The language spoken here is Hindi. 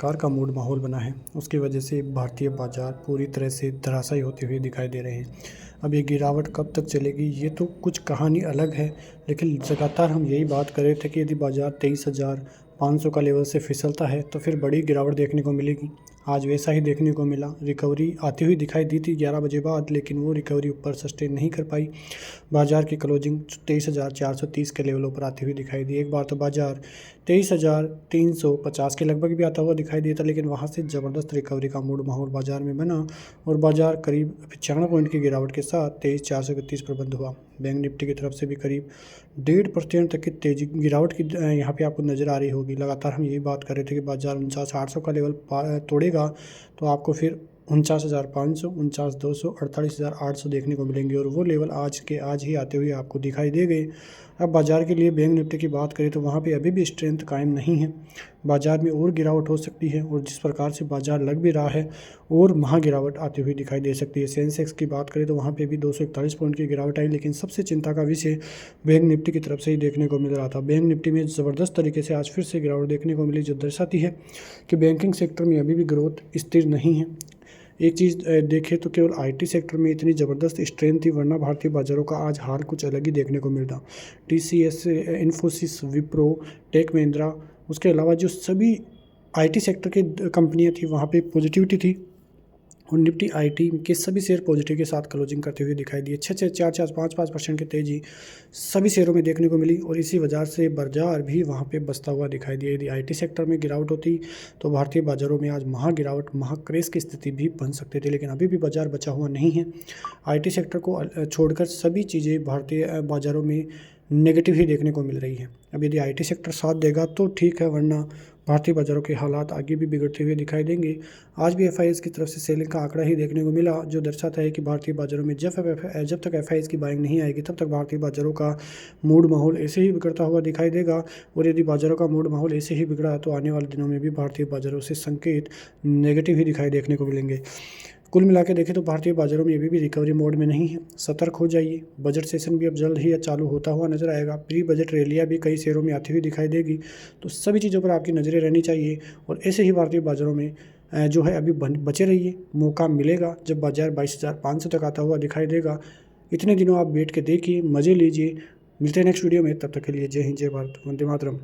कार का मूड माहौल बना है। उसकी वजह से भारतीय बाजार पूरी तरह से धराशायी होते हुए दिखाई दे रहे हैं। अब ये गिरावट कब तक चलेगी, ये तो कुछ कहानी अलग है, लेकिन लगातार हम यही बात कर रहे थे कि यदि बाजार 23,500 का लेवल से फिसलता है तो फिर बड़ी गिरावट देखने को मिलेगी। आज वैसा ही देखने को मिला। रिकवरी आती हुई दिखाई दी थी 11 बजे बाद, लेकिन वो रिकवरी ऊपर सस्टेन नहीं कर पाई। बाजार की क्लोजिंग 23,430 के लेवलों पर आती हुई दिखाई दी। एक बार तो बाजार 23,350 के लगभग भी आता हुआ दिखाई दिया था, लेकिन वहाँ से ज़बरदस्त रिकवरी का मूड माहौल बाजार में बना और बाजार करीब 95 पॉइंट की गिरावट के साथ 23,431 पर बंद हुआ। बैंक निफ्टी की तरफ से भी करीब 1.5% तक की तेजी गिरावट की यहाँ पे आपको नज़र आ रही होगी। लगातार हम यही बात कर रहे थे कि बाजार 49,800 का लेवल तोड़ेगा तो आपको फिर 49,500, 49,200, 48,800 देखने को मिलेंगे और वो लेवल आज ही आते हुए आपको दिखाई दे गए। अब बाज़ार के लिए बैंक निफ्टी की बात करें तो वहाँ पे अभी भी स्ट्रेंथ कायम नहीं है। बाज़ार में और गिरावट हो सकती है और जिस प्रकार से बाज़ार लग भी रहा है और महा गिरावट आती हुई दिखाई दे सकती है। सेंसेक्स की बात करें तो वहाँ पे भी 241 पॉइंट की गिरावट आई, लेकिन सबसे चिंता का विषय बैंक निफ्टी की तरफ से ही देखने को मिल रहा था। बैंक निफ्टी में ज़बरदस्त तरीके से आज फिर से गिरावट देखने को मिली, जो दर्शाती है कि बैंकिंग सेक्टर में अभी भी ग्रोथ स्थिर नहीं है। एक चीज़ देखें तो केवल आईटी सेक्टर में इतनी ज़बरदस्त स्ट्रेंथ थी, वरना भारतीय बाज़ारों का आज हाल कुछ अलग ही देखने को मिलता। टीसीएस, इन्फोसिस, विप्रो, टेक महिंद्रा, उसके अलावा जो सभी आईटी सेक्टर की कंपनियां थी वहाँ पे पॉजिटिविटी थी और निफ्टी आईटी के सभी शेयर पॉजिटिव के साथ क्लोजिंग करते हुए दिखाई दिए। 6-6, 4-4, 5-5% की तेज़ी सभी शेयरों में देखने को मिली और इसी वजह से बाजार भी वहाँ पे बसता हुआ दिखाई दिया। यदि आईटी सेक्टर में गिरावट होती तो भारतीय बाज़ारों में आज गिरावट, क्रेश की स्थिति भी बन सकती थी, लेकिन अभी भी बाजार बचा हुआ नहीं है। आईटी सेक्टर को छोड़कर सभी चीज़ें भारतीय बाज़ारों में नेगेटिव ही देखने को मिल रही है। अब यदि आईटी सेक्टर साथ देगा तो ठीक है, वरना भारतीय बाज़ारों के हालात आगे भी बिगड़ते हुए दिखाई देंगे। आज भी एफआईआईज़ की तरफ से सेलिंग का आंकड़ा ही देखने को मिला, जो दर्शाता है कि भारतीय बाज़ारों में जब तक एफआईआईज़ की बाइंग नहीं आएगी तब तक भारतीय बाज़ारों का मूड माहौल ऐसे ही बिगड़ता हुआ दिखाई देगा। और यदि बाज़ारों का मूड माहौल ऐसे ही बिगड़ा तो आने वाले दिनों में भी भारतीय बाज़ारों से संकेत नेगेटिव ही दिखाई देखने को मिलेंगे। कुल मिला के देखें तो भारतीय बाज़ारों में अभी भी रिकवरी मोड में नहीं है। सतर्क हो जाइए। बजट सेशन भी अब जल्द ही चालू होता हुआ नजर आएगा। प्री बजट रैलियाँ भी कई शेयरों में आती हुई दिखाई देगी, तो सभी चीज़ों पर आपकी नज़रें रहनी चाहिए और ऐसे ही भारतीय बाज़ारों में जो है अभी बचे रहिए। मौका मिलेगा जब बाजार 22,500 तक आता हुआ दिखाई देगा। इतने दिनों आप बैठ के देखिए, मज़े लीजिए। मिलते हैं नेक्स्ट वीडियो में, तब तक के लिए जय हिंद, जय भारत, वंदे मातरम।